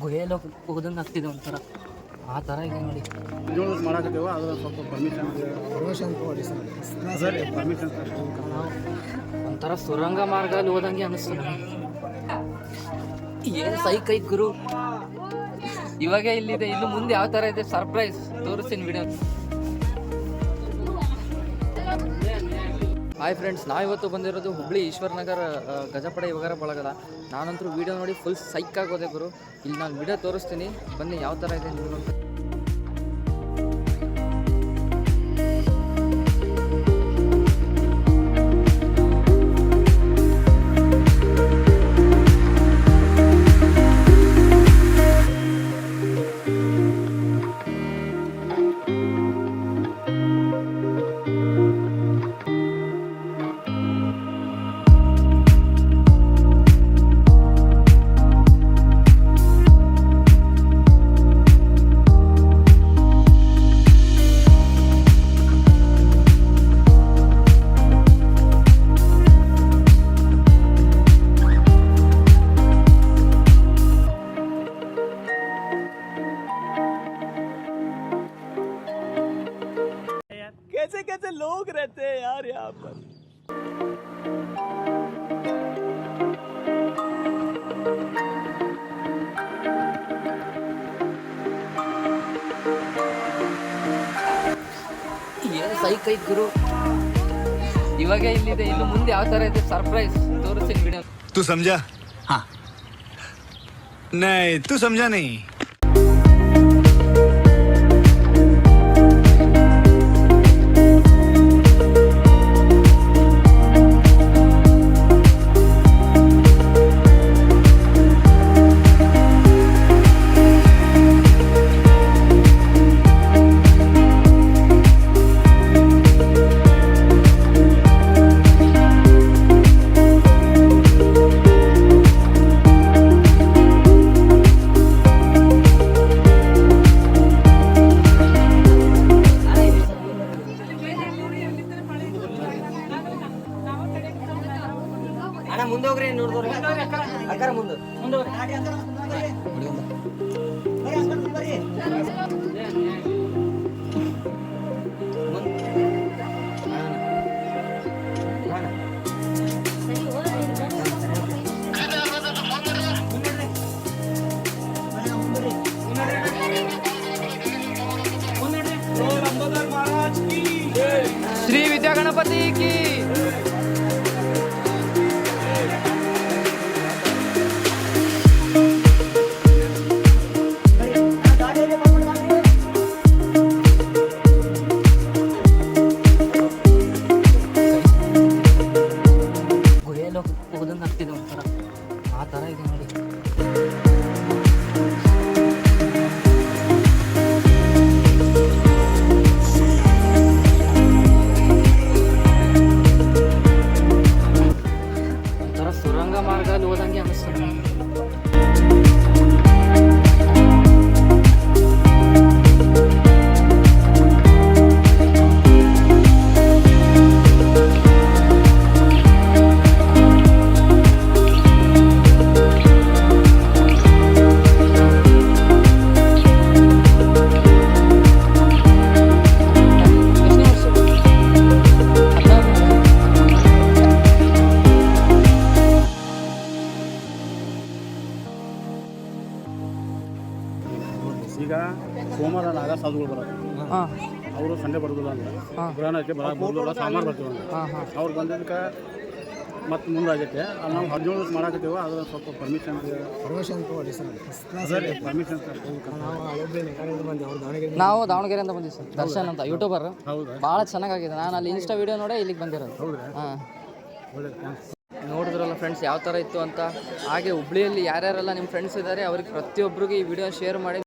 ಗುಹೆಯಲ್ಲಿ ಹೋದಂಗೆ ಆಗ್ತಿದೆ ಒಂಥರ ಆ ಥರ ಇದೆ ನೋಡಿ. ಯೂಸ್ ಮಾಡಾಕತ್ತೀವ ಅದು ಸ್ವಲ್ಪ ಪರ್ಮಿಷನ್ ಕೊಡಿ ಸರ್ ಪರ್ಮಿಷನ್ ಒಂಥರ ಸುರಂಗ ಮಾರ್ಗ ಅಲ್ಲಿ ಹೋದಂಗೆ ಅನ್ನಿಸ್ತು ನನಗೆ. ಏನು ಸೈಕ್ ಐತ್ ಗುರು. ಇವಾಗ ಇಲ್ಲಿದೆ, ಇನ್ನು ಮುಂದೆ ಯಾವ ಥರ ಇದೆ ಸರ್ಪ್ರೈಸ್ ತೋರಿಸ್ತೀನಿ ವಿಡಿಯೋ. ಹಾಯ್ ಫ್ರೆಂಡ್ಸ್, ನಾವಿವತ್ತು ಬಂದಿರೋದು ಹುಬ್ಳಿ ಈಶ್ವರನಗರ ಗಜಪಡೆ ಯುವಕರ ಬಳಗದ. ನಾನಂತರೂ ವೀಡಿಯೋ ನೋಡಿ ಫುಲ್ ಸೈಕ್ ಆಗೋದೆ ಗುರು. ಇಲ್ಲಿ ನಾನು ವೀಡಿಯೋ ತೋರಿಸ್ತೀನಿ, ಬನ್ನಿ ಯಾವ ಥರ ಇದೆ ನೀವು. कैसे कैसे लोग रहते हैं यार यहाँ पर। ಏನು ಸೈಕ್ ಐತ್ ಗುರು. ಇವಾಗ ಇಲ್ಲಿದೆ, ಇನ್ನು ಮುಂದೆ ಯಾವ ಥರ ಇದೆ ಸರ್ಪ್ರೈಸ್ ತೋರಿಸ್ತೀನಿ ವಿಡಿಯೋ. तू समझा? हाँ नहीं, तू समझा नहीं. ಅಣ್ಣ ಮುಂದೆ ಹೋಗ್ರಿ, ನೋಡಿದವ್ರಿ ಅಕ್ಕಾರ ಮುಂದೆ ಶ್ರೀ ವಿದ್ಯಾ ಗಣಪತಿ ಕಿ. ಗುಹೆಯಲ್ಲಿ ಹೋದಂಗೆ ಆಗ್ತಿದೆ ಒಂಥರ ಆ ಥರ ಇದೆ ನೋಡಿ. ಒಂಥರ ಸುರಂಗ ಮಾರ್ಗ ಅಲ್ಲಿ ಹೋದಂಗೆ ಅನ್ನಿಸ್ತು ನನಗೆ. ಈಗ ಸೋಮವಾರ ನಾಗ ಸಾಧುಗಳು ಬರೋದು, ಹಾಂ ಅವರು ಸಂಡೆ ಬರೋದಿಲ್ಲ ಅಂದ್ರೆ ಹಾಂ ಪುರಾಣಕ್ಕೆ ಬರೋದಿಲ್ಲ, ಸಾಮಾನು ಬರ್ತೀವಿ ಅಂದ್ರೆ ಹಾಂ ಹಾಂ ಅವ್ರು ಬಂದಿದ್ದಕ್ಕೆ ಮತ್ತೆ ಮುಂದಾಗೈತೆ. ನಾವು 17 ಮಾಡಾಕತ್ತೀವ ಅದು ಸ್ವಲ್ಪ ಪರ್ಮಿಷನ್ ಕೊಡಿ ಸರ್ ಪರ್ಮಿಷನ್ ನಾವು ದಾವಣಗೆರೆಯಿಂದ ಬಂದಿವಿ ಸರ್. ದರ್ಶನ್ ಅಂತ ಯೂಟ್ಯೂಬರ್, ಹೌದಾ? ಭಾಳ ಚೆನ್ನಾಗಿದೆ. ನಾನು ಅಲ್ಲಿ ಇನ್ಸ್ಟಾ ವಿಡಿಯೋ ನೋಡಿ ಇಲ್ಲಿಗೆ ಬಂದಿರೋದು. ಹೌದಾ? ಹಾಂ, ಒಳ್ಳೆ ಥ್ಯಾಂಕ್ಸ್. ನೋಡಿದ್ರಲ್ಲ ಫ್ರೆಂಡ್ಸ್ ಯಾವ ಥರ ಇತ್ತು ಅಂತ. ಹಾಗೆ ಹುಬ್ಳಿಯಲ್ಲಿ ಯಾರ್ಯಾರೆಲ್ಲ ನಿಮ್ಮ ಫ್ರೆಂಡ್ಸ್ ಇದ್ದಾರೆ ಅವ್ರಿಗೆ ಪ್ರತಿಯೊಬ್ಬರಿಗೆ ಈ ವಿಡಿಯೋ ಶೇರ್ ಮಾಡಿ.